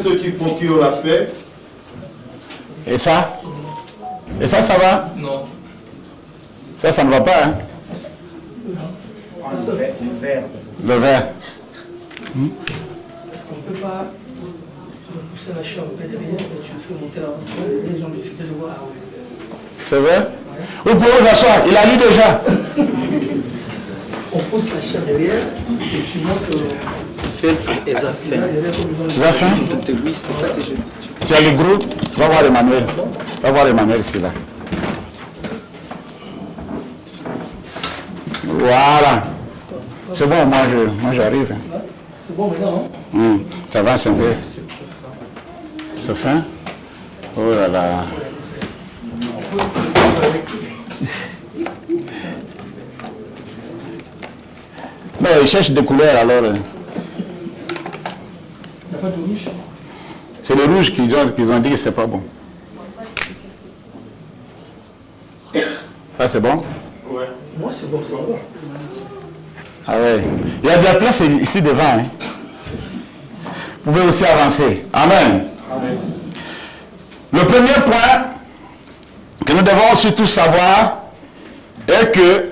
ceux qui procurent la paix. Et ça? Et ça va? Non. Ça ne va pas, hein? Le verre. Est-ce qu'on ne peut pas pousser la chair au père derrière et tu le fais monter là parce que les gens de fêter de voir. C'est vrai? Ouais. Vous pouvez vous asseoir, il a lu déjà. On pousse la chair derrière et tu montes. Fais et ça fait. La fin? Oui, c'est ça que je. Tu as le groupe? Va voir Emmanuel. Va voir Emmanuel, c'est là. Voilà. C'est bon, moi j'arrive. C'est bon maintenant, non? Ça va, c'est vrai. C'est fin? Oh là là. Non, ils cherchent des couleurs alors. Il n'y a pas de rouge? C'est le rouge qu'ils ont dit que c'est pas bon. Ça c'est bon? Ouais. Moi c'est bon, c'est bon. Ah ouais. Il y a de la place ici devant. Hein. Vous pouvez aussi avancer. Amen. Amen. Le premier point que nous devons surtout savoir est que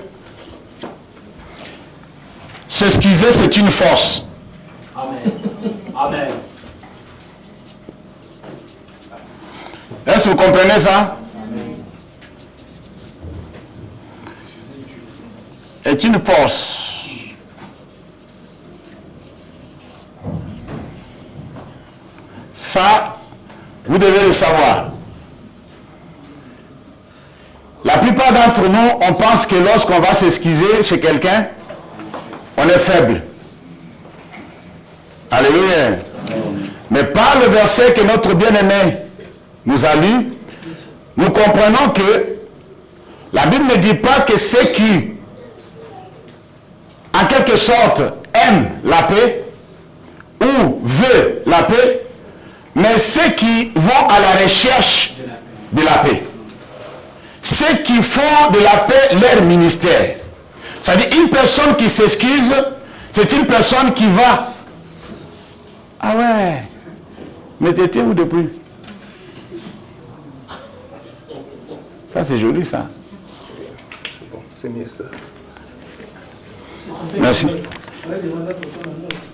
s'excuser, c'est une force. Amen. Amen. Est-ce que vous comprenez ça? Est une force. Ça, vous devez le savoir. La plupart d'entre nous, on pense que lorsqu'on va s'excuser chez quelqu'un, on est faible. Alléluia. Mais par le verset que notre bien-aimé nous a lu, nous comprenons que la Bible ne dit pas que ceux qui, en quelque sorte, aiment la paix ou veulent la paix, mais ceux qui vont à la recherche de la paix. Ceux qui font de la paix leur ministère. C'est-à-dire une personne qui s'excuse, c'est une personne qui va. Ah ouais, mais t'étais-vous depuis? Ça c'est joli ça. Bon, c'est mieux ça. Merci.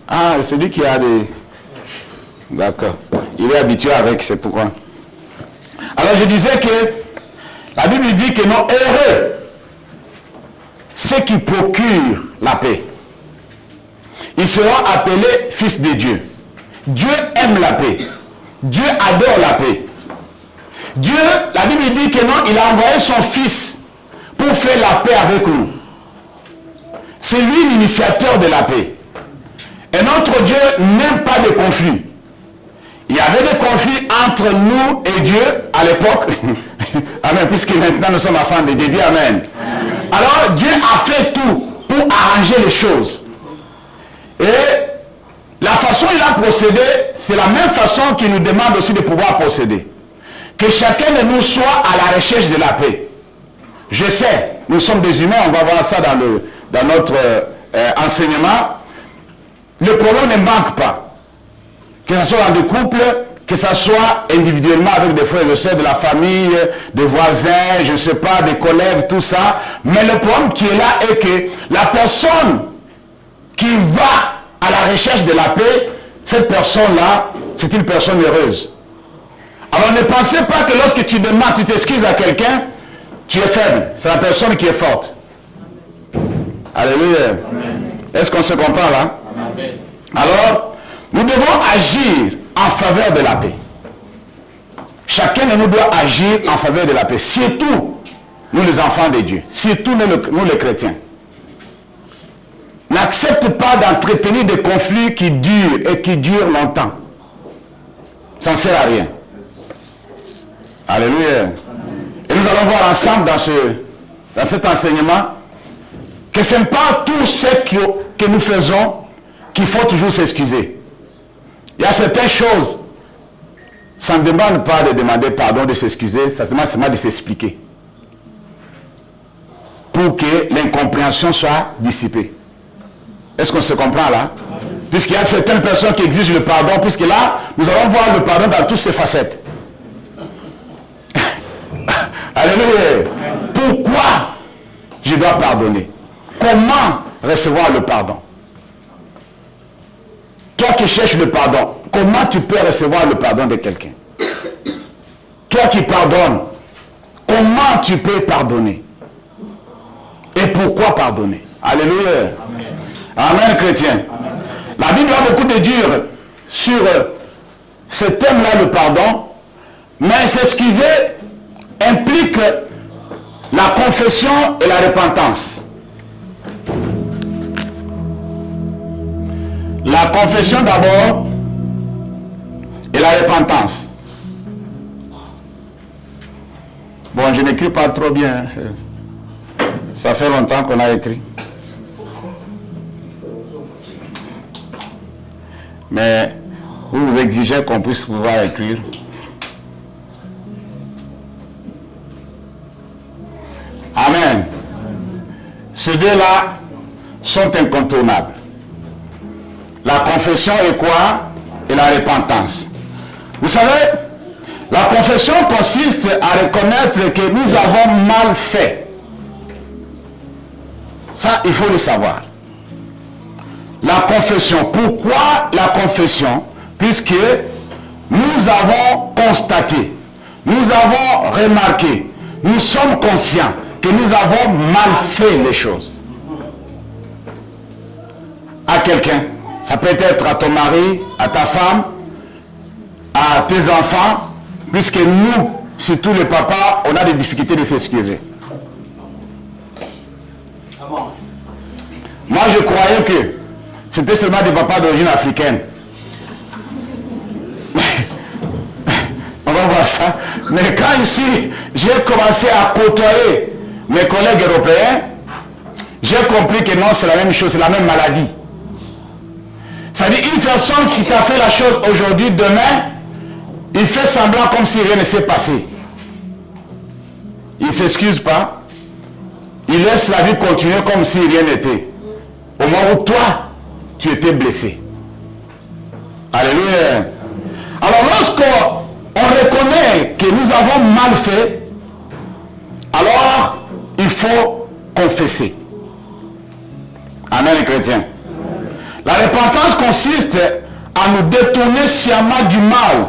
Ah, celui qui a des... D'accord. Il est habitué avec, c'est pourquoi. Alors je disais que la Bible dit que non, heureux ceux qui procurent la paix. Ils seront appelés fils de Dieu. Dieu aime la paix. Dieu adore la paix. Dieu, la Bible dit que non, il a envoyé son fils pour faire la paix avec nous. C'est lui l'initiateur de la paix. Et notre Dieu n'aime pas de conflit. Il y avait des conflits entre nous et Dieu à l'époque. Amen. Puisque maintenant nous sommes enfants de Dieu. Dis amen. Alors Dieu a fait tout pour arranger les choses. Et la façon dont il a procédé, c'est la même façon qu'il nous demande aussi de pouvoir procéder. Que chacun de nous soit à la recherche de la paix. Je sais, nous sommes des humains, on va voir ça dans notre enseignement. Le problème ne manque pas. Que ce soit dans des couples, que ce soit individuellement avec des frères et sœurs, de la famille, des voisins, je ne sais pas, des collègues, tout ça. Mais le problème qui est là est que la personne qui va à la recherche de la paix, cette personne-là, c'est une personne heureuse. Alors ne pensez pas que lorsque tu demandes, tu t'excuses à quelqu'un, tu es faible. C'est la personne qui est forte. Alléluia. Est-ce qu'on se comprend là? Amen. Alors, nous devons agir en faveur de la paix. Chacun de nous doit agir en faveur de la paix. Surtout, nous les enfants de Dieu. Surtout nous les chrétiens. N'accepte pas d'entretenir des conflits qui durent et qui durent longtemps. Ça ne sert à rien. Alléluia. Et nous allons voir ensemble dans cet enseignement que ce n'est pas tout ce que nous faisons qu'il faut toujours s'excuser. Il y a certaines choses, ça ne demande pas de demander pardon, de s'excuser, ça demande seulement de s'expliquer. Pour que l'incompréhension soit dissipée. Est-ce qu'on se comprend là? Puisqu'il y a certaines personnes qui exigent le pardon, puisque là, nous allons voir le pardon dans toutes ses facettes. Alléluia. Pourquoi je dois pardonner? Comment recevoir le pardon? Toi qui cherches le pardon, comment tu peux recevoir le pardon de quelqu'un? Toi qui pardonnes, comment tu peux pardonner? Et pourquoi pardonner? Alléluia. Amen, Amen chrétien. Amen. La Bible a beaucoup de dire sur ce thème-là, le pardon, mais s'excuser implique la confession et la repentance. La confession d'abord et la repentance. Bon, je n'écris pas trop bien. Ça fait longtemps qu'on a écrit. Mais vous exigez qu'on puisse pouvoir écrire. Amen. Ces deux-là sont incontournables. La confession est quoi? Et la repentance. Vous savez, la confession consiste à reconnaître que nous avons mal fait. Ça, il faut le savoir. La confession. Pourquoi la confession? Puisque nous avons constaté, nous avons remarqué, nous sommes conscients que nous avons mal fait les choses. À quelqu'un. Ça peut être à ton mari, à ta femme, à tes enfants, puisque nous, surtout les papas, on a des difficultés de s'excuser. Moi, je croyais que c'était seulement des papas d'origine africaine. On va voir ça. Mais quand ici, j'ai commencé à côtoyer mes collègues européens, j'ai compris que non, c'est la même chose, c'est la même maladie. C'est-à-dire, une personne qui t'a fait la chose aujourd'hui, demain, il fait semblant comme si rien ne s'est passé. Il ne s'excuse pas. Il laisse la vie continuer comme si rien n'était. Au moment où toi, tu étais blessé. Alléluia. Alors, lorsqu'on reconnaît que nous avons mal fait, alors, il faut confesser. Amen, les chrétiens. La repentance consiste à nous détourner sciemment du mal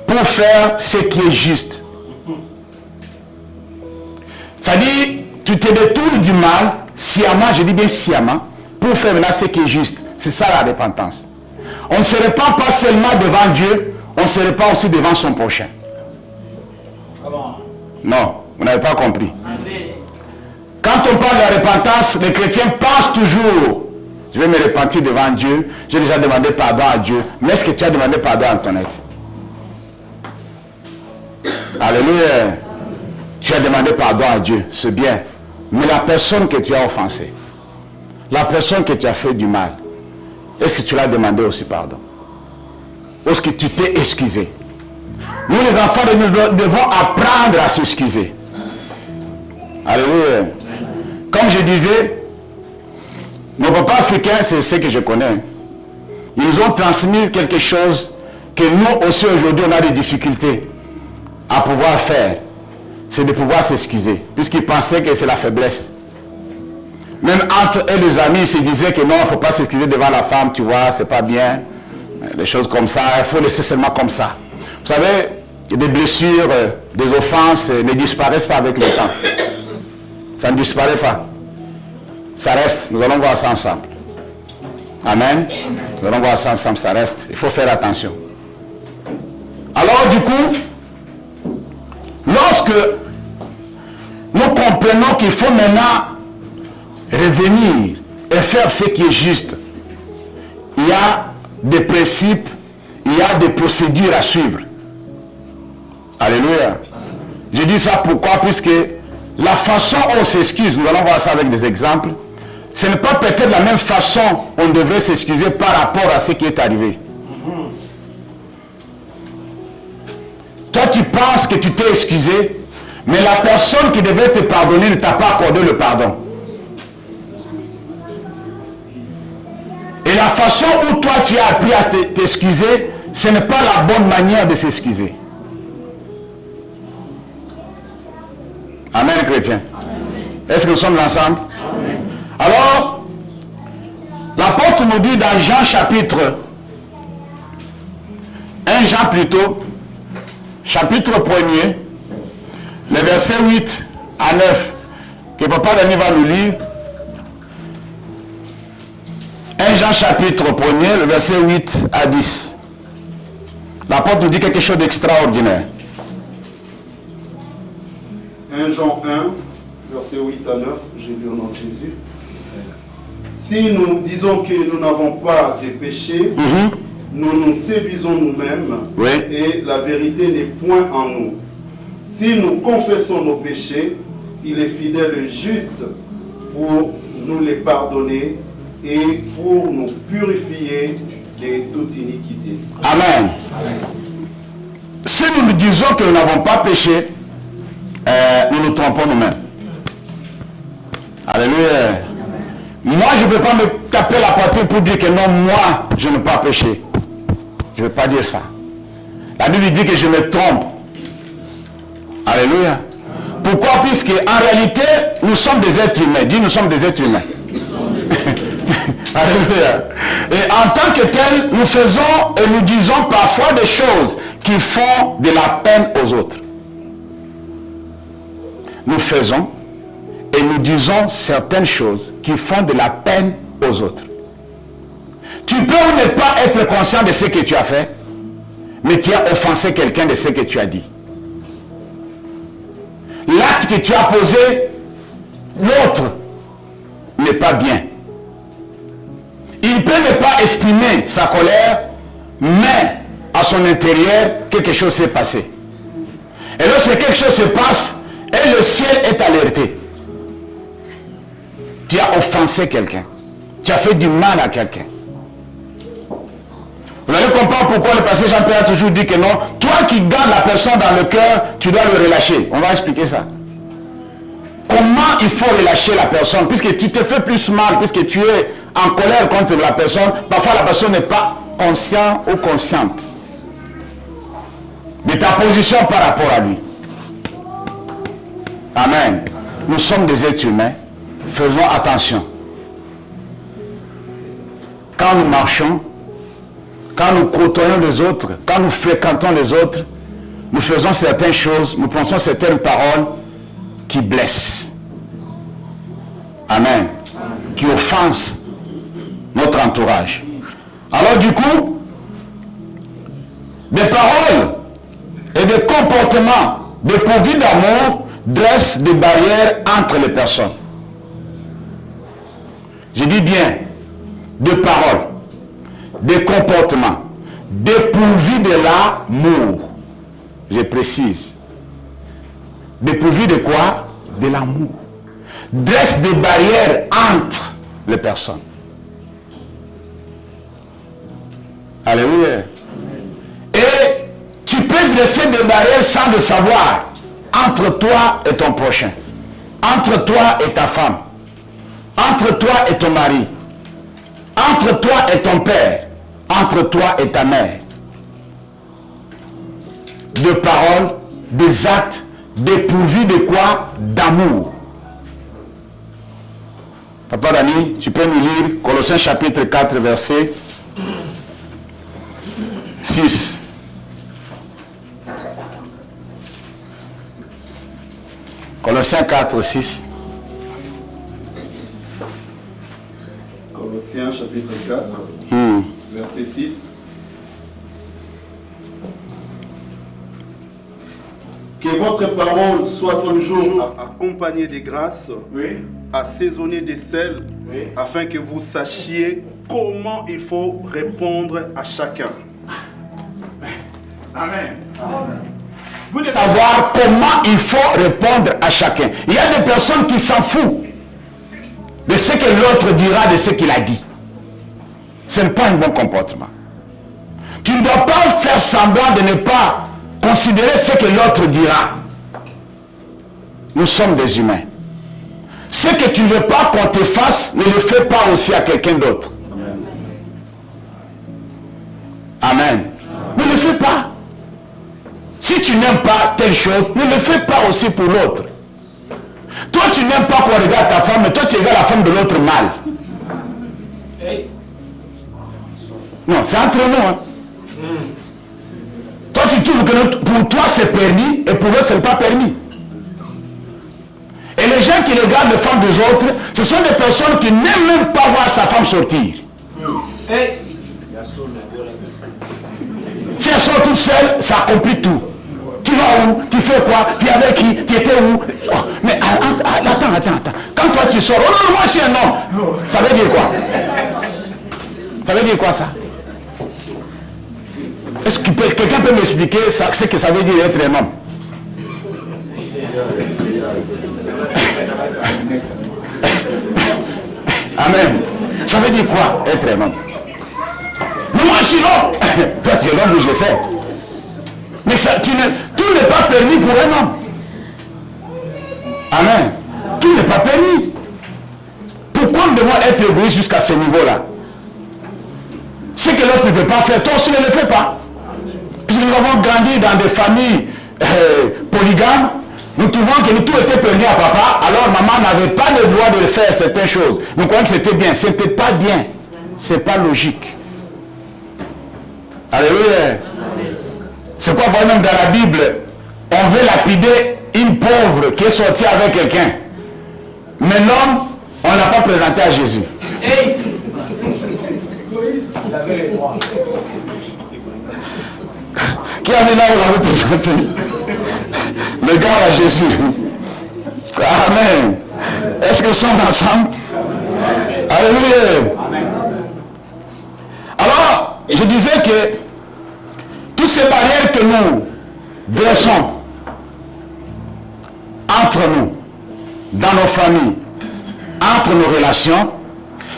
pour faire ce qui est juste. C'est-à-dire, tu te détournes du mal sciemment, je dis bien sciemment, pour faire maintenant ce qui est juste. C'est ça la repentance. On ne se répand pas seulement devant Dieu, on se répand aussi devant son prochain. Non, vous n'avez pas compris. Quand on parle de la repentance, les chrétiens pensent toujours: je vais me repentir devant Dieu, j'ai déjà demandé pardon à Dieu. Mais est-ce que tu as demandé pardon à Antoinette? Alléluia. Tu as demandé pardon à Dieu, c'est bien. Mais la personne que tu as offensée, la personne que tu as fait du mal, est-ce que tu l'as demandé aussi pardon? Est-ce que tu t'es excusé? Nous les enfants, nous devons apprendre à s'excuser. Alléluia. Comme je disais, nos papas africains, c'est ce que je connais. Ils nous ont transmis quelque chose que nous aussi aujourd'hui on a des difficultés à pouvoir faire. C'est de pouvoir s'excuser. Puisqu'ils pensaient que c'est la faiblesse. Même entre eux, les amis, ils se disaient que non, il ne faut pas s'excuser devant la femme, tu vois, c'est pas bien. Des choses comme ça, il faut laisser seulement comme ça. Vous savez, des blessures, des offenses ne disparaissent pas avec le temps. Ça ne disparaît pas. Ça reste. Nous allons voir ça ensemble. Amen. Nous allons voir ça ensemble, ça reste. Il faut faire attention. Alors du coup, lorsque nous comprenons qu'il faut maintenant revenir et faire ce qui est juste, il y a des principes, il y a des procédures à suivre. Alléluia. Je dis ça pourquoi? Puisque la façon dont on s'excuse, nous allons voir ça avec des exemples, ce n'est pas peut-être la même façon on devrait s'excuser par rapport à ce qui est arrivé. Toi, tu penses que tu t'es excusé, mais la personne qui devait te pardonner ne t'a pas accordé le pardon. Et la façon où toi tu as appris à t'excuser, ce n'est pas la bonne manière de s'excuser. Amen, chrétien. Est-ce que nous sommes ensemble? Amen. Alors, l'apôtre nous dit dans Jean chapitre 1 Jean plutôt, chapitre 1er, les versets 8 à 9, que Papa Dani va nous lire. 1 Jean chapitre 1er, le verset 8 à 10. L'apôtre nous dit quelque chose d'extraordinaire. 1 Jean 1, verset 8 à 9, j'ai lu au nom de Jésus. Si nous disons que nous n'avons pas de péché, nous nous séduisons nous-mêmes, et la vérité n'est point en nous. Si nous confessons nos péchés, il est fidèle et juste pour nous les pardonner et pour nous purifier de toute iniquité. Amen. Si nous disons que nous n'avons pas péché, nous nous trompons nous-mêmes. Alléluia. Moi, je ne peux pas me taper la poitrine pour dire que non, moi, je n'ai pas péché. Je ne veux pas dire ça. La Bible dit que je me trompe. Alléluia. Pourquoi? Puisque en réalité, nous sommes des êtres humains. Dis, nous sommes des êtres humains. Alléluia. Et en tant que tel, nous faisons et nous disons parfois des choses qui font de la peine aux autres. Nous faisons et nous disons certaines choses qui font de la peine aux autres. Tu peux ou ne pas être conscient de ce que tu as fait, mais tu as offensé quelqu'un de ce que tu as dit. L'acte que tu as posé, l'autre n'est pas bien. Il peut ne pas exprimer sa colère, mais à son intérieur, quelque chose s'est passé. Et lorsque quelque chose se passe, et le ciel est alerté, tu as offensé quelqu'un. Tu as fait du mal à quelqu'un. Vous allez comprendre pourquoi le pasteur Jean-Pierre a toujours dit que non. Toi qui gardes la personne dans le cœur, tu dois le relâcher. On va expliquer ça. Comment il faut relâcher la personne? Puisque tu te fais plus mal, puisque tu es en colère contre la personne. Parfois la personne n'est pas consciente ou consciente de ta position par rapport à lui. Amen. Nous sommes des êtres humains. Faisons attention. Quand nous marchons, quand nous côtoyons les autres, quand nous fréquentons les autres, nous faisons certaines choses, nous prononçons certaines paroles qui blessent. Amen. Qui offensent notre entourage. Alors du coup, des paroles et des comportements dépourvus d'amour dressent des barrières entre les personnes. Je dis bien, des paroles, des comportements dépourvus de l'amour. Je précise. Dépourvus de quoi? De l'amour. Dressent des barrières entre les personnes. Alléluia. Et tu peux dresser des barrières sans le savoir entre toi et ton prochain, entre toi et ta femme, entre toi et ton mari, entre toi et ton père, entre toi et ta mère. Des paroles, des actes dépourvus de quoi? D'amour. Papa Dani, tu peux nous lire Colossiens chapitre 4, verset 6. Colossiens 4, 6. Colossiens chapitre 4, verset 6. Que votre parole soit toujours accompagnée de grâce, assaisonnée de sel, afin que vous sachiez comment il faut répondre à chacun. Amen. Vous devez savoir comment il faut répondre à chacun. Il y a des personnes qui s'en foutent de ce que l'autre dira, de ce qu'il a dit. Ce n'est pas un bon comportement. Tu ne dois pas faire semblant de ne pas considérer ce que l'autre dira. Nous sommes des humains. Ce que tu ne veux pas qu'on te fasse, ne le fais pas aussi à quelqu'un d'autre. si tu n'aimes pas telle chose, ne le fais pas aussi pour l'autre. Toi, tu n'aimes pas qu'on regarde ta femme, mais toi, tu regardes la femme de l'autre mal. Non, c'est entre nous. Hein. Toi, tu trouves que pour toi, c'est permis, et pour l'autre, ce n'est pas permis. Et les gens qui regardent les femmes des autres, ce sont des personnes qui n'aiment même pas voir sa femme sortir. Si elles sont toutes seules, ça complique tout. Tu vas où? Tu fais quoi? Tu es avec qui? Tu étais où? Oh, mais attends. Quand toi tu sors, oh non, moi je suis un homme. Ça veut dire quoi? Ça veut dire quoi ça? Est-ce que quelqu'un peut m'expliquer ce que ça veut dire être un homme? Amen. Ça veut dire quoi être un homme? Mais moi je suis l'homme. Toi tu es l'homme, je sais. Mais ça, tout n'est pas permis pour un homme. Amen. Tout n'est pas permis. Pourquoi nous devons être égoïstes jusqu'à ce niveau-là? Ce que l'autre ne peut pas faire, toi aussi ne le fais pas. Puisque nous avons grandi dans des familles polygames, nous trouvons que tout était permis à papa, alors maman n'avait pas le droit de faire certaines choses. Nous croyons que c'était bien. Ce n'était pas bien. Ce n'est pas logique. Alléluia. C'est quoi, par exemple, dans la Bible, on veut lapider une pauvre qui est sortie avec quelqu'un. Mais l'homme, on ne l'a pas présenté à Jésus. Hey! Il avait les droits. Qui avait là, on l'avait présenté? Le gars à Jésus. Amen. Est-ce que nous sommes ensemble? Alléluia. Alors, je disais que toutes ces barrières que nous dressons entre nous, dans nos familles, entre nos relations,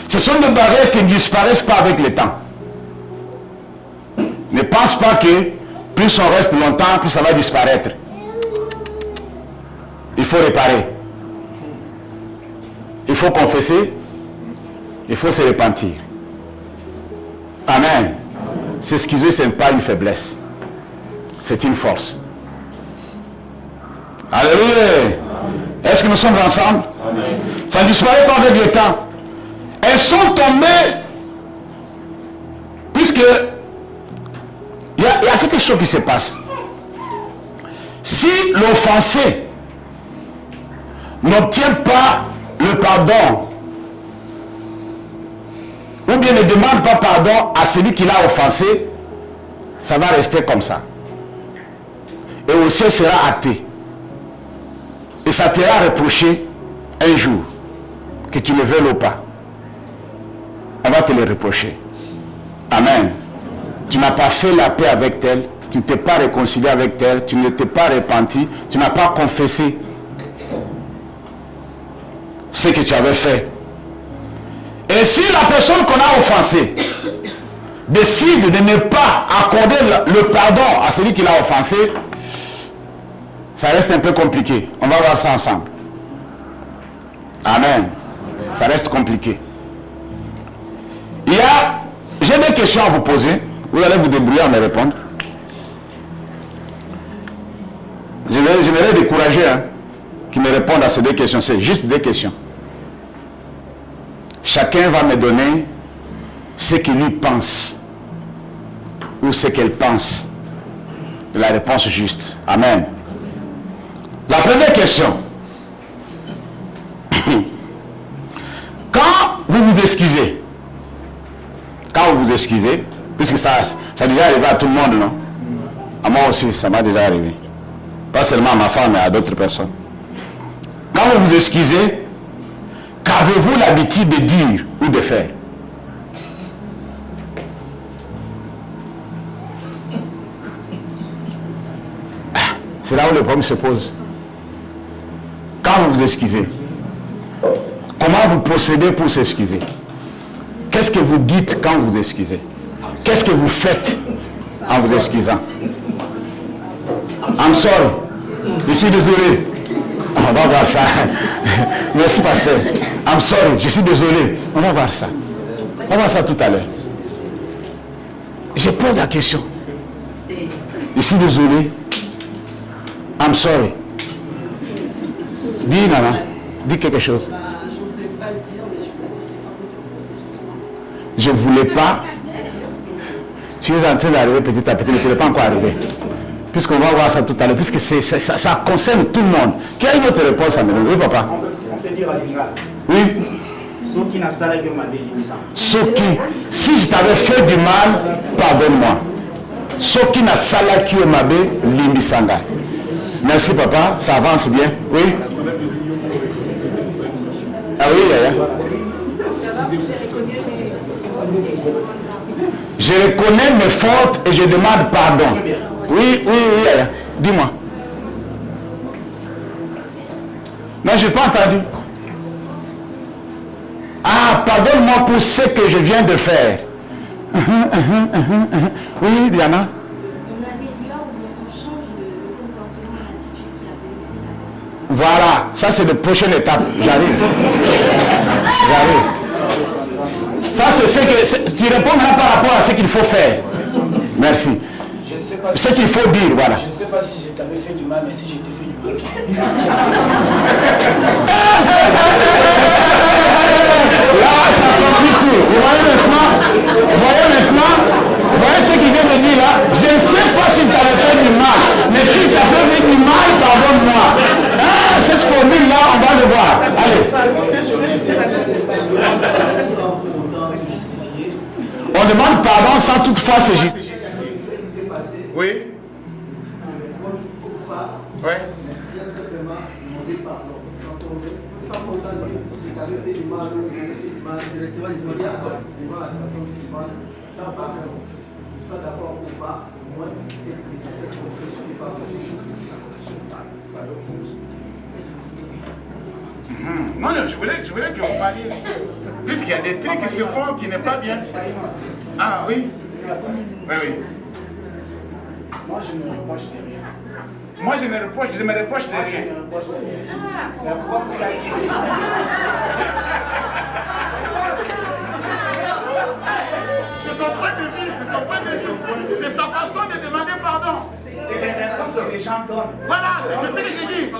ce sont des barrières qui ne disparaissent pas avec le temps. Ne pense pas que plus on reste longtemps, plus ça va disparaître. Il faut réparer. Il faut confesser. Il faut se repentir. Amen. S'excuser, ce n'est pas une faiblesse. C'est une force. Alléluia. Est-ce que nous sommes ensemble? Amen. Ça ne disparaît pas avec le temps. Elles sont tombées puisque il y a quelque chose qui se passe. Si l'offensé n'obtient pas le pardon ou bien ne demande pas pardon à celui qui l'a offensé, ça va rester comme ça. Et au ciel sera acté. Et ça te sera reproché un jour, que tu le veuilles ou pas. On va te le reprocher. Amen. Tu n'as pas fait la paix avec tel, tu ne t'es pas réconcilié avec tel, tu ne t'es pas repenti, tu n'as pas confessé ce que tu avais fait. Et si la personne qu'on a offensée décide de ne pas accorder le pardon à celui qui l'a offensé, ça reste un peu compliqué. On va voir ça ensemble. Amen. Ça reste compliqué. J'ai des questions à vous poser. Vous allez vous débrouiller à me répondre. Je vais décourager qui me répondent à ces deux questions. C'est juste deux questions. Chacun va me donner ce qu'il lui pense ou ce qu'elle pense. La réponse juste. Amen. La première question. Quand vous vous excusez, puisque ça est déjà arrivé à tout le monde, non? À moi aussi, ça m'a déjà arrivé. Pas seulement à ma femme, mais à d'autres personnes. Quand vous vous excusez, qu'avez-vous l'habitude de dire ou de faire? C'est là où le problème se pose. Quand vous vous excusez, comment vous procédez pour s'excuser? Qu'est-ce que vous dites quand vous vous excusez? Qu'est-ce que vous faites en vous excusant? I'm sorry. Je suis désolé. On va voir ça. Merci pasteur. I'm sorry. Je suis désolé. On va voir ça. On va voir ça tout à l'heure. Je pose la question. Je suis désolé. I'm sorry. Dis, Nana. Dis quelque chose. Je ne voulais pas. Tu es en train d'arriver petit à petit, mais tu n'es pas encore arrivé. Puisqu'on va voir ça tout à l'heure, puisque ça concerne tout le monde. Qui a une autre réponse à me donner? Oui, papa. On peut dire à l'Ingal. Oui. Soki, si je t'avais fait du mal, pardonne-moi. Soki na sala ki mabe limbisanga. Merci papa, ça avance bien. Oui. Ah oui, Yaya. Je reconnais mes fautes et je demande pardon. Oui, Yaya. Dis-moi. Non, je n'ai pas entendu. Ah, pardonne-moi pour ce que je viens de faire. Oui, Diana. Voilà, ça c'est la prochaine étape. J'arrive. Ça c'est ce que... Tu répondras par rapport à ce qu'il faut faire. Merci. Je ne sais pas si ce qu'il faut dire, voilà. Je ne sais pas si je t'avais fait du mal, mais si je t'ai fait du mal. Là, ça complique tout. Vous voyez ce qu'il vient de dire là? Je ne sais pas si je t'avais fait du mal, mais si je t'avais fait du mal, pardonne-moi. Ah, cette formule-là, on va le voir. Allez. On demande pardon sans toutefois se justifier. Oui. Oui. Non, je voulais que vous parliez. Puisqu'il y a des trucs qui se font qui n'est pas bien. Ah oui. Oui. Moi, je ne reproche de rien. Moi, je me reproche de rien. Mais comme tu as dit... C'est son point de vue, c'est sa façon de demander pardon. C'est les réponses que les gens donnent. Voilà, c'est ce que j'ai dit.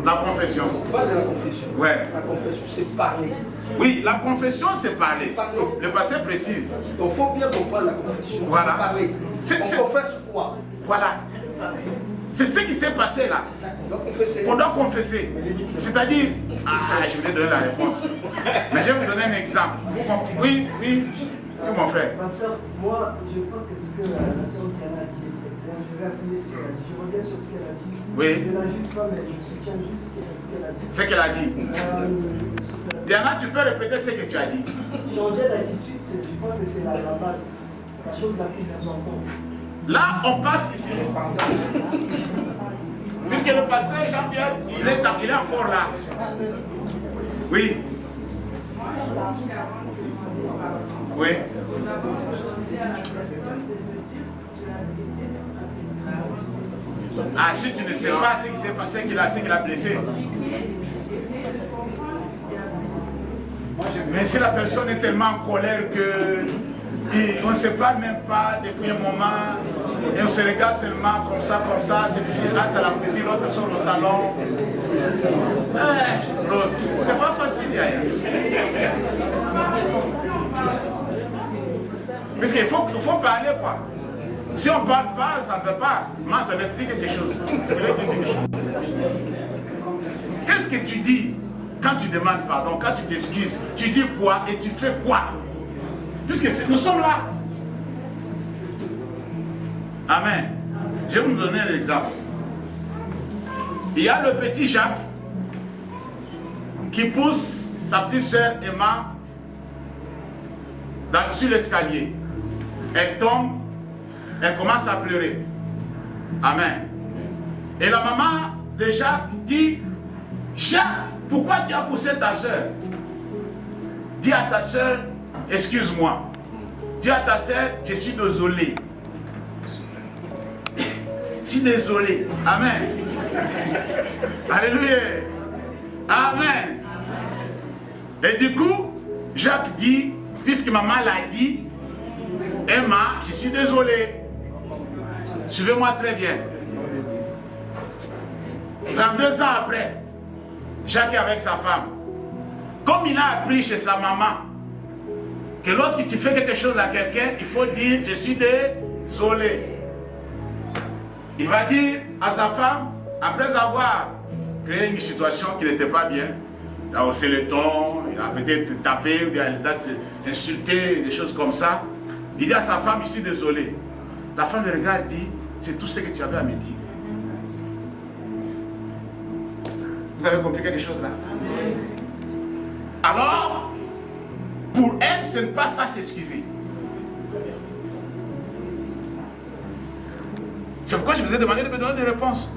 La confession. Pas de la confession. Ouais. La confession, c'est parler. Oui, la confession, c'est parler. Le passé précise. Donc, il faut bien comprendre la confession. Voilà. C'est parler. On confesse quoi? Voilà. C'est ce qui s'est passé là. C'est ça qu'on doit confesser. On doit confesser. C'est-à-dire, je voulais donner la réponse. Mais je vais vous donner un exemple. Oui, mon frère. Ma soeur, moi, je crois que ce que la soeur Diana a dit, je vais appuyer ce qu'elle a dit. Je reviens sur ce qu'elle a dit. Oui. Je ne la juge pas, mais je soutiens juste ce qu'elle a dit. Ce qu'elle a dit. Diana, tu peux répéter ce que tu as dit. Changer d'attitude, je crois que c'est la base, la chose la plus importante. Là, on passe ici. Puisque le pasteur Jean-Pierre, il est encore là. Oui. Oui. Ah, si tu ne sais pas ce qui s'est passé, ce qu'il a blessé. Mais si la personne est tellement en colère que on ne se parle même pas depuis un moment et on se regarde seulement comme ça, c'est difficile, hâte à la cuisine, l'autre sort au salon. Rose, c'est pas facile, Yaya. Parce qu'il faut parler, quoi. Si on ne parle pas, ça ne peut pas. Maintenant, dis quelque chose. Qu'est-ce que tu dis quand tu demandes pardon, quand tu t'excuses? Tu dis quoi et tu fais quoi? Puisque nous sommes là. Amen. Je vais vous donner un exemple. Il y a le petit Jacques qui pousse sa petite soeur Emma sur l'escalier. Elle tombe, elle commence à pleurer. Amen. Et la maman de Jacques dit, Jacques, pourquoi tu as poussé ta soeur? Dis à ta soeur, excuse-moi. Dis à ta soeur, je suis désolé. Je suis désolé. Amen. Alléluia. Amen. Et du coup, Jacques dit, puisque maman l'a dit, Emma, je suis désolé. Suivez-moi très bien. 32 ans après, Jacques est avec sa femme. Comme il a appris chez sa maman que lorsque tu fais quelque chose à quelqu'un, il faut dire je suis désolé. Il va dire à sa femme, après avoir créé une situation qui n'était pas bien, il a haussé le ton, il a peut-être tapé, ou bien il a insulté, des choses comme ça. Il dit à sa femme, je suis désolé. La femme le regarde et dit, c'est tout ce que tu avais à me dire. Vous avez compris quelque chose là? Alors, pour elle, ce n'est pas ça s'excuser. C'est pourquoi je vous ai demandé de me donner des réponses.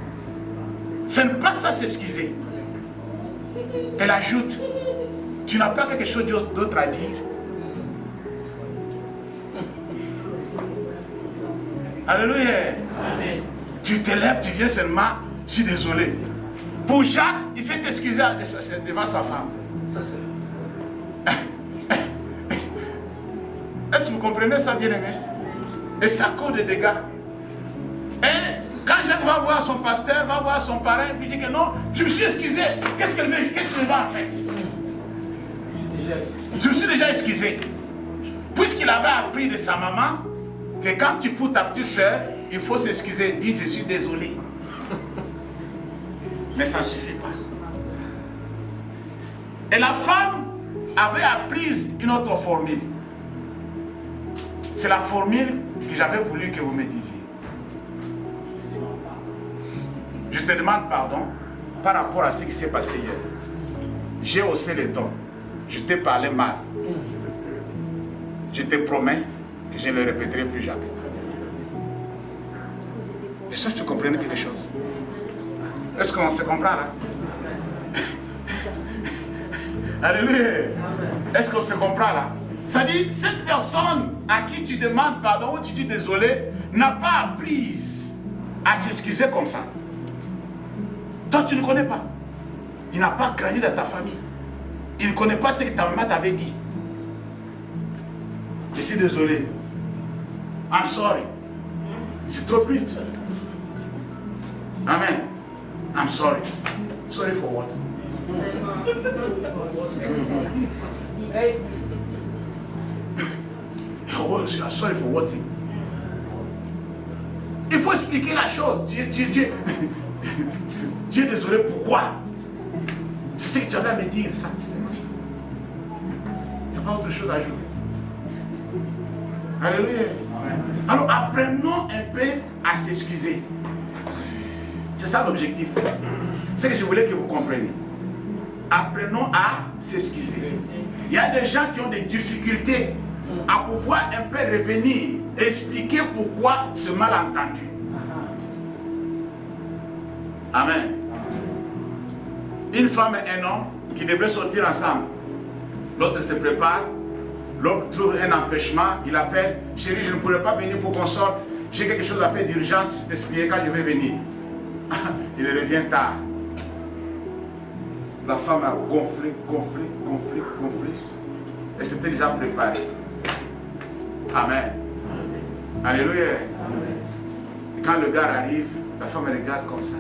Ce n'est pas ça s'excuser. Elle ajoute, tu n'as pas quelque chose d'autre à dire? Alléluia. Amen. Tu te lèves, tu viens seulement, je suis désolé. Pour Jacques, il s'est excusé devant sa femme. Ça c'est. Est-ce que vous comprenez ça, bien-aimé? Et ça cause des dégâts. Et quand Jacques va voir son pasteur, va voir son parrain, puis dit que non, je me suis excusé. Qu'est-ce qu'elle veut? Qu'est-ce qu'elle va en fait? Je me suis déjà excusé. Puisqu'il avait appris de sa maman que quand tu pousses ta petite soeur, il faut s'excuser, dire je suis désolé. Mais ça ne suffit pas. Et la femme avait appris une autre formule. C'est la formule que j'avais voulu que vous me disiez. Je te demande pardon par rapport à ce qui s'est passé hier. J'ai haussé les tons. Je t'ai parlé mal. Je te promets que je ne le répéterai plus jamais. Je sais si vous comprenez quelque chose. Est-ce qu'on se comprend là? Alléluia. Est-ce qu'on se comprend là? Ça dit, cette personne à qui tu demandes pardon ou tu dis désolé n'a pas appris à s'excuser comme ça. Toi, tu ne connais pas. Il n'a pas grandi dans ta famille. Il ne connaît pas ce que ta maman t'avait dit. Je suis désolé. I'm sorry. C'est trop brut. Amen. I'm sorry. Sorry for what? Oh, I'm sorry for what? Il faut expliquer la chose. Tu es désolé, pourquoi? C'est ce que tu avais à me dire, ça. Tu n'as pas autre chose à ajouter. Alléluia. Alors apprenons un peu à s'excuser. C'est ça l'objectif. C'est que je voulais que vous compreniez. Apprenons à s'excuser. Il y a des gens qui ont des difficultés à pouvoir un peu revenir et expliquer pourquoi ce malentendu. Amen. Une femme et un homme qui devraient sortir ensemble. L'autre se prépare. L'autre trouve un empêchement. Il appelle. Chérie, je ne pourrais pas venir pour qu'on sorte. J'ai quelque chose à faire d'urgence. Je t'expliquerai quand je vais venir. Il revient tard. La femme a gonflé. Elle s'était déjà préparée. Amen. Alléluia. Et quand le gars arrive, la femme regarde comme ça.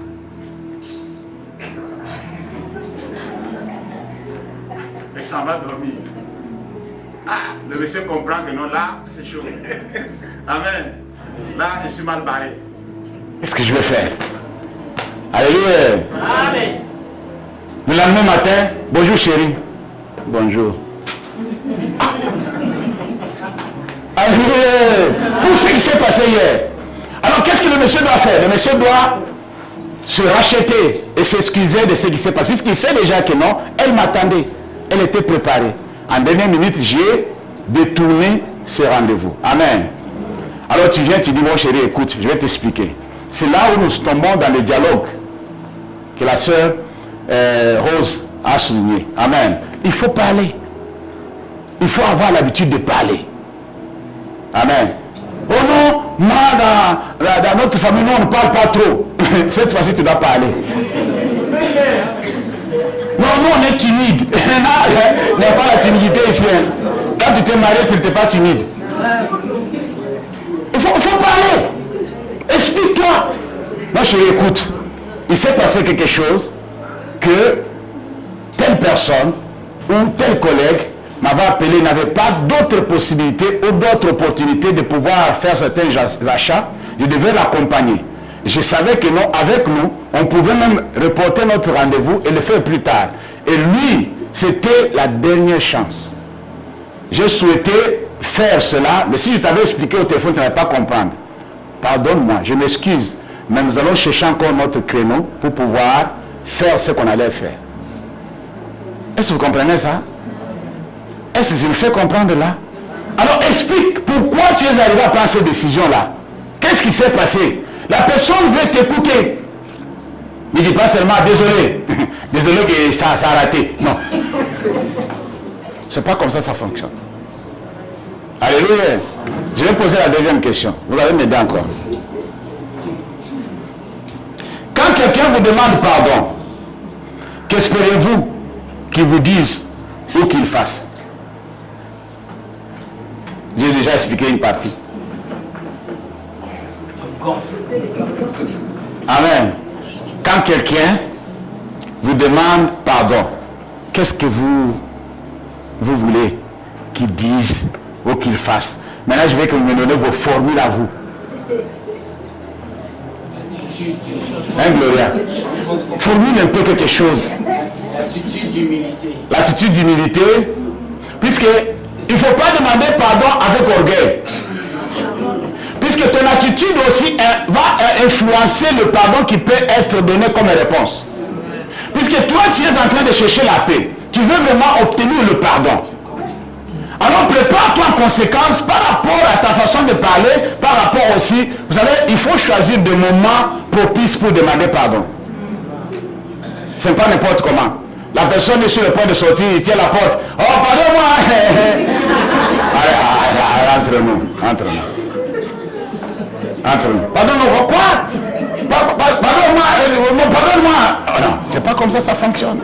Elle s'en va dormir. Ah, le monsieur comprend que non, là, c'est chaud. Amen. Là, je suis mal barré. Qu'est-ce que je vais faire? Alléluia. Amen. Le lendemain matin, bonjour chérie. Bonjour. Alléluia. Tout ce qui s'est passé hier. Alors qu'est-ce que le monsieur doit faire? Le monsieur doit se racheter et s'excuser de ce qui s'est passé. Puisqu'il sait déjà que non, elle m'attendait. Elle était préparée. En dernière minute, j'ai détourné ce rendez-vous. Amen. Alors tu viens, tu dis, mon chéri, écoute, je vais t'expliquer. C'est là où nous tombons dans le dialogue que la sœur Rose a souligné. Amen. Il faut parler. Il faut avoir l'habitude de parler. Amen. Oh non, moi, dans notre famille, nous, on ne parle pas trop. Cette fois-ci, tu dois parler. Non, nous, on est timide. Il n'y a pas la timidité ici. Quand tu t'es marié, tu n'étais pas timide. faut parler. Explique-toi. Moi, je l'écoute. Il s'est passé quelque chose que telle personne ou tel collègue m'avait appelé, n'avait pas d'autres possibilités ou d'autres opportunités de pouvoir faire certains achats. Je devais l'accompagner. Je savais que non, avec nous, on pouvait même reporter notre rendez-vous et le faire plus tard. Et lui, c'était la dernière chance. J'ai souhaité faire cela, mais si je t'avais expliqué au téléphone, tu n'allais pas comprendre. Pardonne-moi, je m'excuse, mais nous allons chercher encore notre créneau pour pouvoir faire ce qu'on allait faire. Est-ce que vous comprenez ça? Est-ce que je me fais comprendre là? Alors explique pourquoi tu es arrivé à prendre cette décision-là. Qu'est-ce qui s'est passé? La personne veut t'écouter. Ne dis pas seulement désolé, désolé que ça a raté. Non. C'est pas comme ça fonctionne. Alléluia. Je vais poser la deuxième question. Vous allez m'aider encore. Quand quelqu'un vous demande pardon, qu'espérez-vous qu'il vous dise ou qu'il fasse? J'ai déjà expliqué une partie. Amen. Quand quelqu'un vous demande pardon, qu'est-ce que vous voulez qu'il dise ou qu'il fasse? Maintenant, je veux que vous me donnez vos formules à vous. Hein, Gloria? Formule un peu quelque chose. L'attitude d'humilité. L'attitude d'humilité, puisque il ne faut pas demander pardon avec orgueil. Puisque ton attitude aussi va influencer le pardon qui peut être donné comme réponse. Puisque toi, tu es en train de chercher la paix. Tu veux vraiment obtenir le pardon. Alors prépare-toi en conséquence par rapport à ta façon de parler, par rapport aussi, vous savez, il faut choisir des moments propices pour demander pardon. Ce n'est pas n'importe comment. La personne est sur le point de sortir, il tient la porte. Oh, pardonne-moi. Allez, entre nous. Pardonne-moi, quoi? Pardonne-moi. Oh non, c'est pas comme ça fonctionne.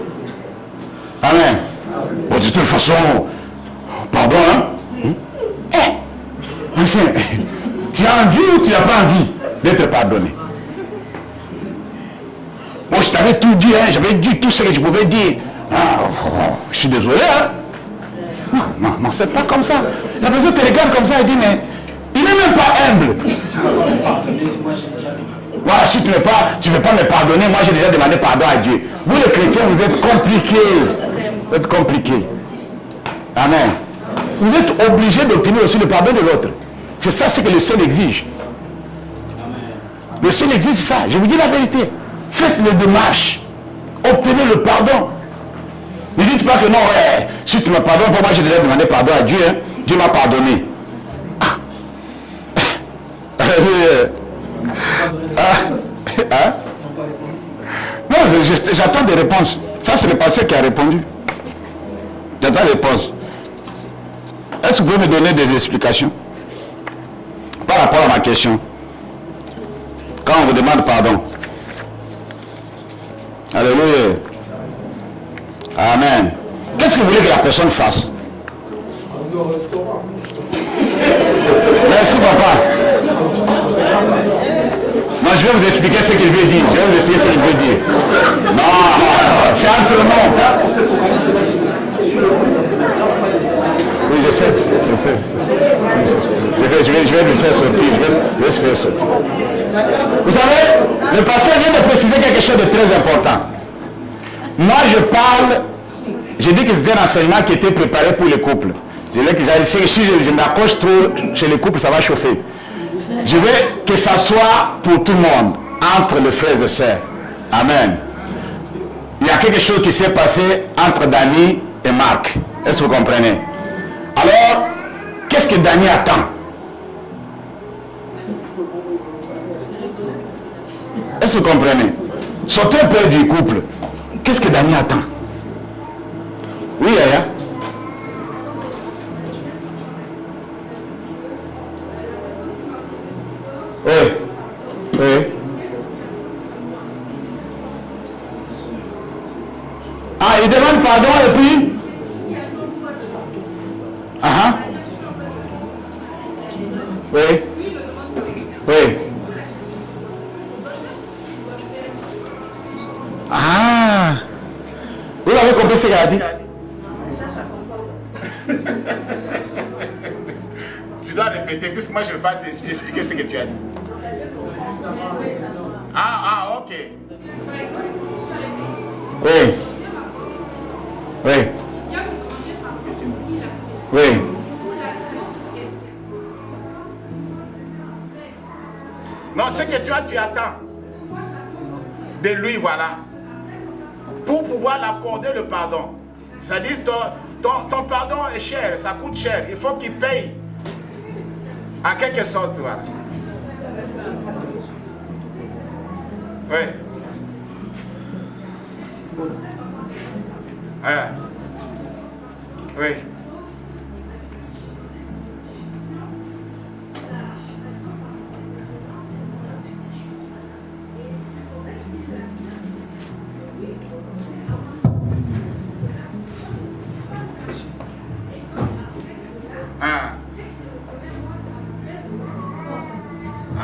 Amen. Bon, de toute façon, pardon, hein? Monsieur, tu as envie ou tu n'as pas envie d'être pardonné? Moi, je t'avais tout dit, hein? J'avais dit tout ce que je pouvais dire. Je suis désolé, hein? Non, c'est pas comme ça. La personne te regarde comme ça et dit, mais il n'est même pas humble. Voilà, si tu ne veux pas me pardonner, moi j'ai déjà demandé pardon à Dieu. Vous les chrétiens, vous êtes compliqués. Vous êtes compliqués. Amen. Vous êtes obligés d'obtenir aussi le pardon de l'autre. C'est ça ce que le ciel exige. Le ciel exige ça. Je vous dis la vérité. Faites les démarches. Obtenez le pardon. Ne dites pas que non, si tu me pardonnes, moi j'ai déjà demandé pardon à Dieu. Hein. Dieu m'a pardonné. Non, j'attends des réponses. Ça, c'est le pasteur qui a répondu. J'attends des réponses. Est-ce que vous pouvez me donner des explications par rapport à ma question? Quand on vous demande pardon. Alléluia. Amen. Qu'est-ce que vous voulez que la personne fasse? Merci, papa. Moi, je vais vous expliquer ce qu'il veut dire. Non, c'est entre nous. Oui, je sais. Je vais le faire sortir. Je vais se faire sortir. Vous savez, le pasteur vient de préciser quelque chose de très important. Moi, je dis que c'était un enseignement qui était préparé pour les couples. Je dis que si je m'accroche trop chez les couples, ça va chauffer. Je veux que ça soit pour tout le monde, entre les frères et sœurs. Amen. Il y a quelque chose qui s'est passé entre Dani et Marc. Est-ce que vous comprenez? Alors, qu'est-ce que Dani attend? Est-ce que vous comprenez? Sortez un peu du couple. Qu'est-ce que Dani attend? Oui, Yaya. Oui. Ah, il demande pardon et puis? Oui. ce qu'elle a dit? Tu dois répéter, puisque moi je ne vais pas t'expliquer ce que tu as dit. Ah, ok. Oui. Oui. Oui. Non, ce que toi tu attends de lui, voilà. Pour pouvoir l'accorder le pardon. C'est-à-dire ton pardon est cher, ça coûte cher. Il faut qu'il paye. En quelque sorte, voilà. Oui. Oui.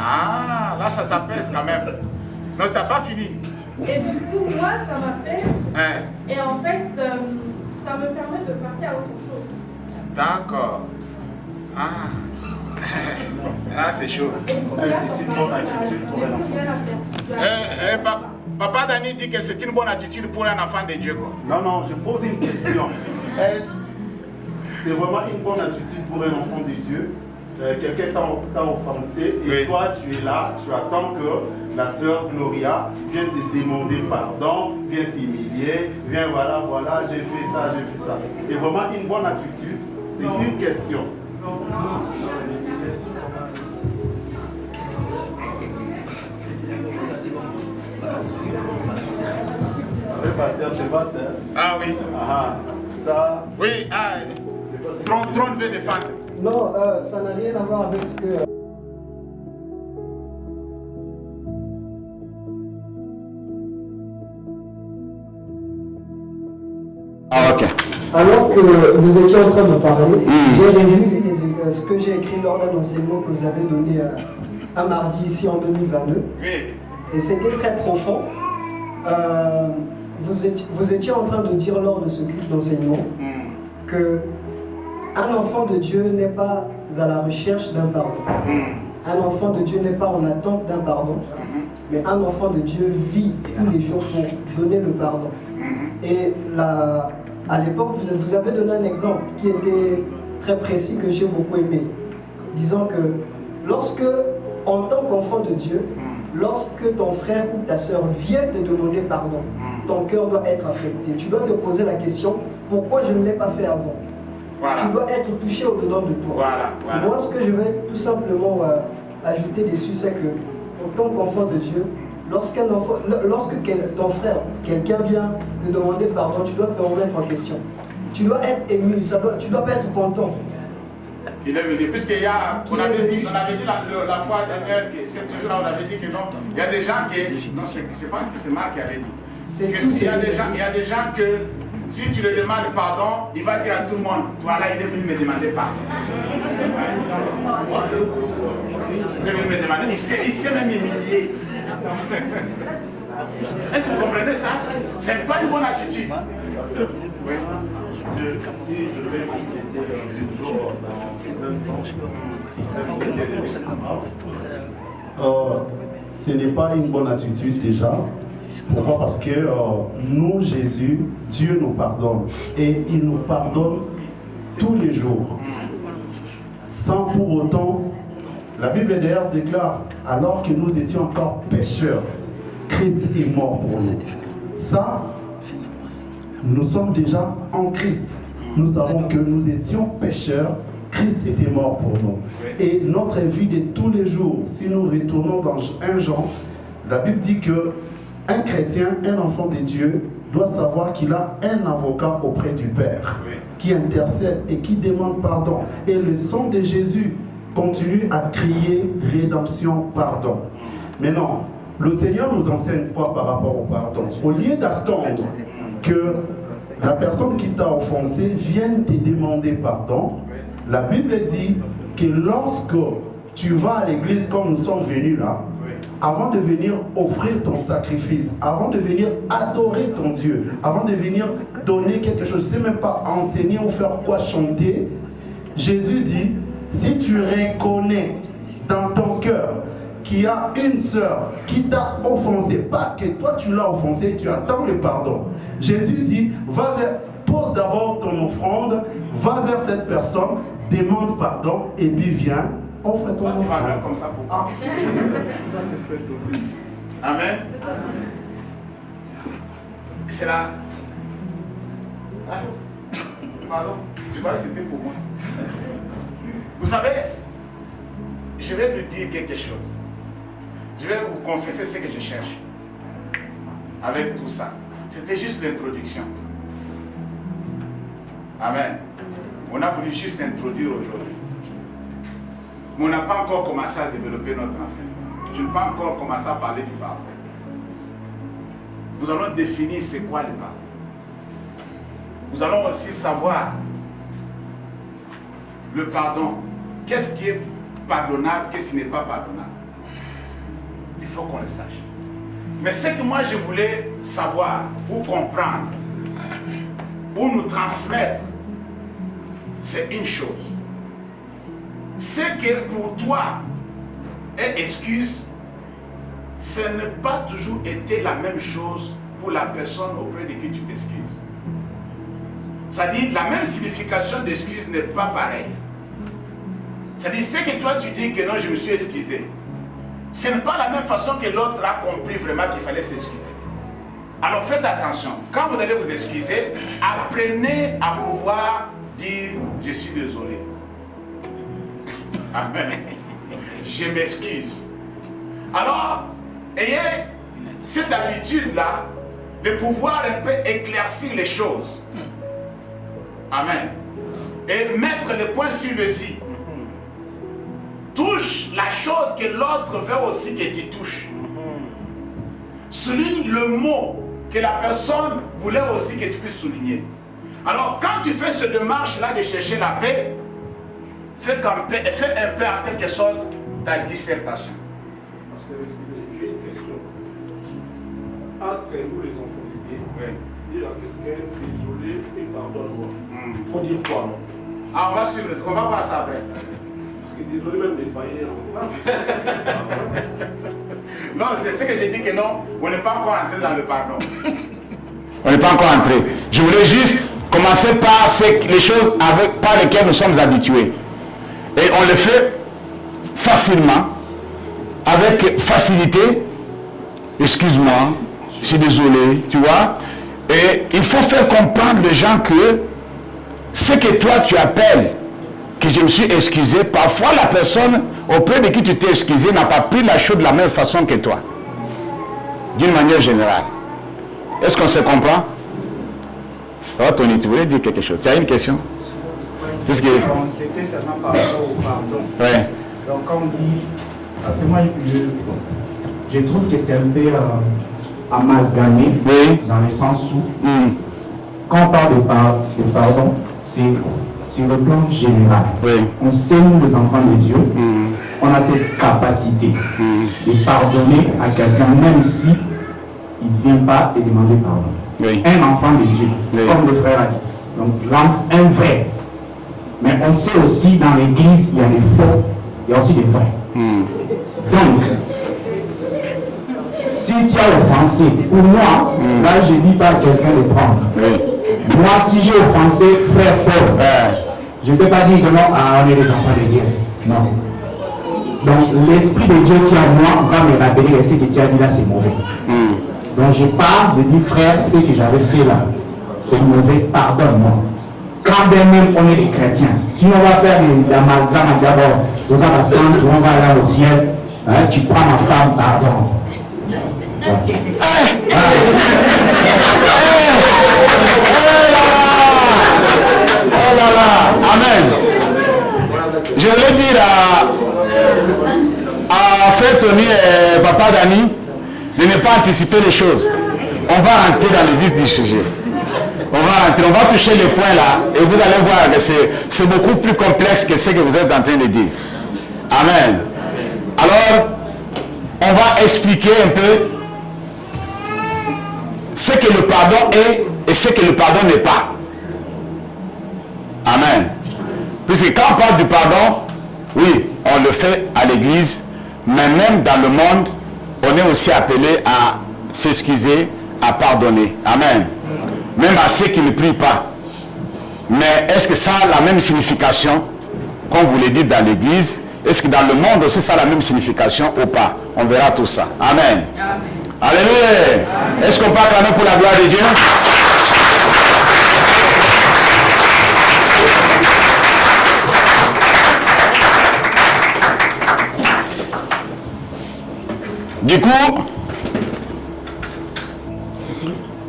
Ah, là ça t'apaise quand même. Non, t'as pas fini. Et du coup, moi, ça m'apaise. Et en fait, ça me permet de passer à autre chose. D'accord. Ah. Ah, c'est chaud. C'est une bonne attitude pour un enfant. Papa Dani dit que c'est une bonne attitude pour un enfant de Dieu, quoi. Non, non, je pose une question. C'est vraiment une bonne attitude pour un enfant de Dieu? Quelqu'un t'a offensé et oui. Toi tu es là, tu attends que la sœur Gloria vienne te demander pardon, vienne s'humilier, viens voilà, j'ai fait ça. C'est vraiment une bonne attitude, c'est une question. Oui, pasteur Sébastien. Ah oui. Ça. Oui, Tron veut défendre. Non, ça n'a rien à voir avec ce que... Ah, ok. Alors que vous étiez en train de parler, j'ai revu ce que j'ai écrit lors d'un enseignement que vous avez donné un mardi ici en 2022. Oui. Et c'était très profond. Vous étiez en train de dire lors de ce culte d'enseignement que un enfant de Dieu n'est pas à la recherche d'un pardon. Un enfant de Dieu n'est pas en attente d'un pardon. Mais un enfant de Dieu vit tous les jours pour donner le pardon. Et à l'époque, vous avez donné un exemple qui était très précis que j'ai beaucoup aimé. Disant que lorsque, en tant qu'enfant de Dieu, lorsque ton frère ou ta soeur vient te demander pardon, ton cœur doit être affecté. Tu dois te poser la question, pourquoi je ne l'ai pas fait avant? Voilà. Tu dois être touché au-dedans de toi. Voilà. Moi, ce que je vais tout simplement ajouter dessus, c'est que, en tant qu'enfant de Dieu, lorsque ton frère, quelqu'un vient te demander pardon, tu dois te remettre en question. Tu dois être ému, tu dois pas être content. Il est venu, puisqu'il y a, on avait dit la fois dernière, que cette jour-là, on avait dit que non, il y a des gens qui, non, je pense que c'est Marc qui avait dit. Il y a des gens que, si tu le demandes pardon, il va dire à tout le monde, voilà, il est venu me demander pardon. Il est venu me demander, il s'est même humilié. Est-ce que vous comprenez ça? C'est pas une bonne attitude. Oui. Si je vais ce n'est pas une bonne attitude déjà. Pourquoi? Parce que nous, Jésus, Dieu nous pardonne. Et il nous pardonne tous les jours. Sans pour autant, la Bible d'ailleurs déclare, alors que nous étions encore pécheurs, Christ est mort pour nous. Ça, nous sommes déjà en Christ. Nous savons que nous étions pécheurs, Christ était mort pour nous. Et notre vie de tous les jours, si nous retournons dans 1 Jean, la Bible dit que un chrétien, un enfant de Dieu, doit savoir qu'il a un avocat auprès du Père, qui intercède et qui demande pardon. Et le sang de Jésus continue à crier rédemption, pardon. Mais non, le Seigneur nous enseigne quoi par rapport au pardon? Au lieu d'attendre que la personne qui t'a offensé vienne te demander pardon, la Bible dit que lorsque tu vas à l'église comme nous sommes venus là, avant de venir offrir ton sacrifice, avant de venir adorer ton Dieu, avant de venir donner quelque chose, je ne sais même pas enseigner ou faire quoi chanter, Jésus dit, si tu reconnais dans ton cœur qu'il y a une sœur qui t'a offensé, pas que toi tu l'as offensé, tu attends le pardon. Jésus dit, pose d'abord ton offrande, va vers cette personne, demande pardon et puis viens. Offre ton offrande. Comme ça pour... Ça c'est fait. Amen. C'est là. Pardon. Je crois que c'était pour moi. Vous savez, je vais vous dire quelque chose. Je vais vous confesser ce que je cherche. Avec tout ça. C'était juste l'introduction. Amen. On a voulu juste introduire aujourd'hui. Mais on n'a pas encore commencé à développer notre enseignement. Je n'ai pas encore commencé à parler du pardon. Nous allons définir c'est quoi le pardon. Nous allons aussi savoir le pardon. Qu'est-ce qui est pardonnable, qu'est-ce qui n'est pas pardonnable. Il faut qu'on le sache. Mais ce que moi je voulais savoir ou comprendre ou nous transmettre, c'est une chose. Ce que pour toi est excuse, ce n'est pas toujours été la même chose pour la personne auprès de qui tu t'excuses. C'est-à-dire, la même signification d'excuse n'est pas pareille. C'est-à-dire, ce que toi tu dis que non, je me suis excusé, ce n'est pas la même façon que l'autre a compris vraiment qu'il fallait s'excuser. Alors faites attention, quand vous allez vous excuser, apprenez à pouvoir dire je suis désolé. Amen. Je m'excuse. Alors, ayez cette habitude-là de pouvoir un peu éclaircir les choses. Amen. Et mettre le point sur le si. Touche la chose que l'autre veut aussi que tu touches. Souligne le mot que la personne voulait aussi que tu puisses souligner. Alors, quand tu fais cette démarche-là de chercher la paix, fais un peu en quelque sorte ta dissertation. Parce que j'ai une question. Entre nous les enfants de Dieu, dire à quelqu'un désolé et pardonne-moi. Il faut dire quoi, non? Ah, on va suivre, on va voir ça après. Parce que désolé même les païens. Non, c'est ce que j'ai dit que non, on n'est pas encore entré dans le pardon. On n'est pas encore entré. Je voulais juste commencer par les choses par lesquelles nous sommes habitués. Et on le fait facilement, avec facilité. Excuse-moi, je suis désolé, tu vois. Et il faut faire comprendre aux gens que ce que toi tu appelles que je me suis excusé, parfois la personne auprès de qui tu t'es excusé n'a pas pris la chose de la même façon que toi. D'une manière générale. Est-ce qu'on se comprend? Oh Tony, tu voulais dire quelque chose? Tu as une question? Qu'est-ce que... C'était seulement par rapport au pardon. Ouais. Donc quand on dit... Parce que moi, je trouve que c'est un peu amalgamé, oui, dans le sens où, quand on parle de pardon, c'est sur le plan général. Oui. On sait, nous les enfants de Dieu, on a cette capacité de pardonner à quelqu'un, même si il ne vient pas te demander pardon. Oui. Un enfant de Dieu, oui, comme le frère a dit. Donc un vrai. Mais on sait aussi dans l'église, il y a des faux, il y a aussi des vrais. Donc, si tu as offensé, pour moi, là je ne dis pas à quelqu'un de prendre. Oui. Moi, si j'ai offensé frère Paul, je ne peux pas dire que non, on est les enfants de Dieu. Non. Donc, l'esprit de Dieu qui est en moi va me rappeler que ce que tu as dit là, c'est mauvais. Donc, je parle de dire frère, ce que j'avais fait là, c'est mauvais, pardonne-moi. Quand même on est des chrétiens, si on va faire l'amalgame d'abord, on va aller au ciel, hein, tu prends ma femme, pardon. Oh là là, amen. Je voulais dire à frère Tony et papa Dani de ne pas anticiper les choses. On va rentrer dans le vif du sujet. On va toucher les points là et vous allez voir que c'est beaucoup plus complexe que ce que vous êtes en train de dire. Amen. Alors, on va expliquer un peu ce que le pardon est et ce que le pardon n'est pas. Amen. Puisque quand on parle du pardon, oui, on le fait à l'église, mais même dans le monde, on est aussi appelé à s'excuser, à pardonner. Amen. Même à ceux qui ne prient pas. Mais est-ce que ça a la même signification, comme vous le dites dans l'église? Est-ce que dans le monde aussi ça a la même signification ou pas? On verra tout ça. Amen. Amen. Alléluia. Est-ce qu'on parle quand même pour la gloire de Dieu? Du coup,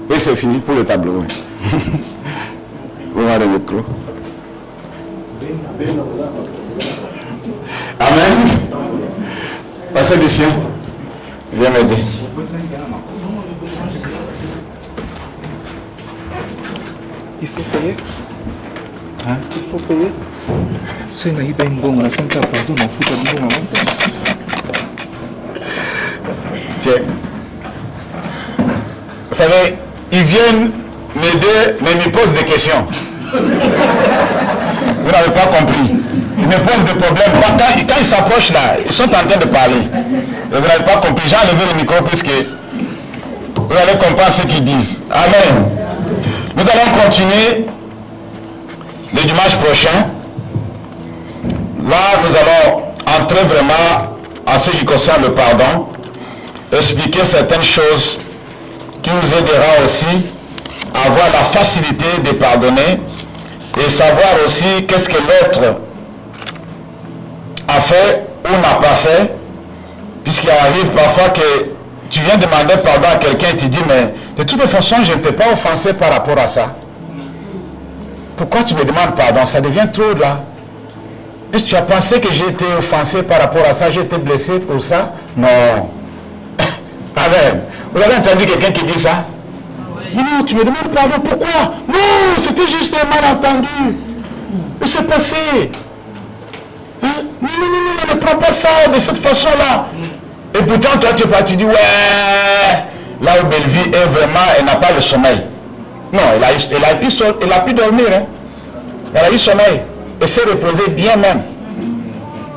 oui, c'est fini pour le tableau. Oui. Vous avez le micro. Amen. Pasteur Lucien, viens m'aider. Il faut payer. Hein? Il faut payer. C'est une hyper bonne, la santé, pardon, on fout à bon. Tiens. Vous savez, ils viennent m'aider, mais ils me posent des questions. Vous n'avez pas compris. Ils me posent des problèmes. Quand ils s'approchent là, ils sont en train de parler. Vous n'avez pas compris. J'ai enlevé le micro puisque vous allez comprendre ce qu'ils disent. Amen. Nous allons continuer le dimanche prochain. Là, nous allons entrer vraiment en ce qui concerne le pardon, expliquer certaines choses qui nous aidera aussi à avoir la facilité de pardonner et savoir aussi qu'est-ce que l'autre a fait ou n'a pas fait, puisqu'il arrive parfois que tu viens demander pardon à quelqu'un et tu dis mais de toute façon je ne t'ai pas offensé par rapport à ça. Pourquoi tu me demandes pardon? Ça devient trop là. Est-ce que tu as pensé que j'ai été offensé par rapport à ça? J'ai été blessé pour ça? Non. Amen. Vous avez entendu quelqu'un qui dit ça? Non, tu me demandes pardon, pourquoi? Non, c'était juste un malentendu. Qu'est-ce qui s'est passé? Hein? Non, ne prends pas ça de cette façon-là. Et pourtant, toi, tu es parti, tu dis, ouais, là où Belleville est vraiment, elle n'a pas le sommeil. Non, elle a pu dormir. Hein? Elle a eu sommeil. Elle s'est reposée bien même.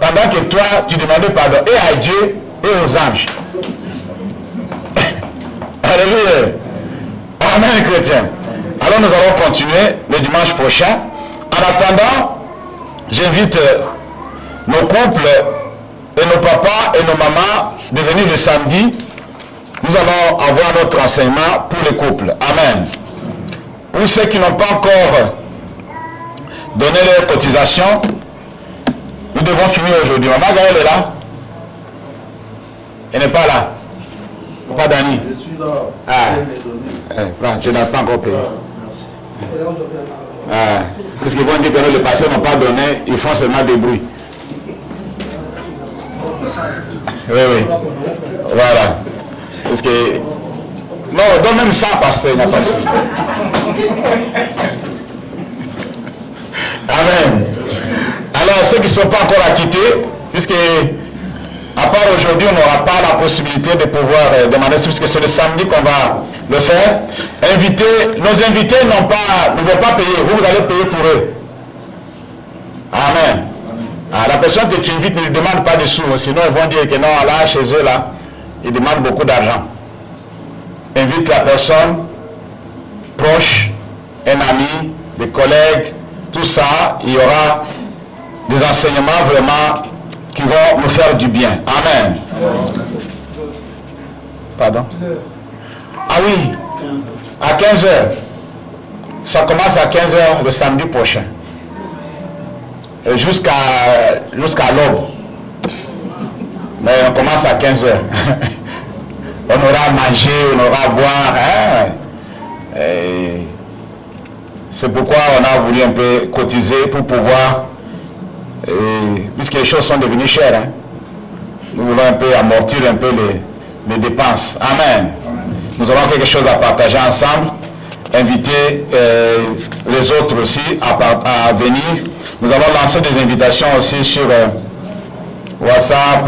Pendant que toi, tu demandais pardon et à Dieu et aux anges. Alléluia. Amen, chrétien. Alors nous allons continuer le dimanche prochain. En attendant, j'invite nos couples et nos papas et nos mamans de venir le samedi. Nous allons avoir notre enseignement pour les couples. Amen. Pour ceux qui n'ont pas encore donné leur cotisation, nous devons finir aujourd'hui. Maman Gaëlle est là? Elle n'est pas là. Pas Dani. Je suis là. Ah. Je n'ai pas encore payé. Merci. Parce qu'ils vont dire que les pasteurs n'ont pas donné, ils font seulement des bruits. Oui. Voilà. Parce que... Non, donne même ça, pasteur, il n'y a pas de souci. Amen. Alors, ceux qui ne sont pas encore acquittés, puisque... À part aujourd'hui, on n'aura pas la possibilité de pouvoir demander, puisque c'est le samedi qu'on va le faire. Nos invités ne vont pas payer, vous allez payer pour eux. Amen. La personne que tu invites ne demande pas de sous, sinon ils vont dire que non, là, chez eux, là, ils demandent beaucoup d'argent. Invite la personne proche, un ami, des collègues, tout ça, il y aura des enseignements vraiment qui vont nous faire du bien. Amen. Pardon? Ah oui, à 15h. Ça commence à 15h le samedi prochain. Jusqu'à l'aube. Mais on commence à 15h. On aura à manger, on aura à boire. Hein? C'est pourquoi on a voulu un peu cotiser pour pouvoir... puisque les choses sont devenues chères, hein, nous voulons un peu amortir un peu les dépenses. Amen. Nous aurons quelque chose à partager ensemble, inviter les autres aussi à venir. Nous allons lancer des invitations aussi sur WhatsApp,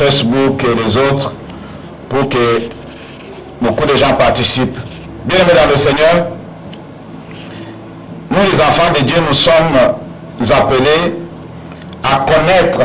Facebook et les autres pour que beaucoup de gens participent. Bien-aimés dans le Seigneur, nous les enfants de Dieu, nous sommes appelés à connaître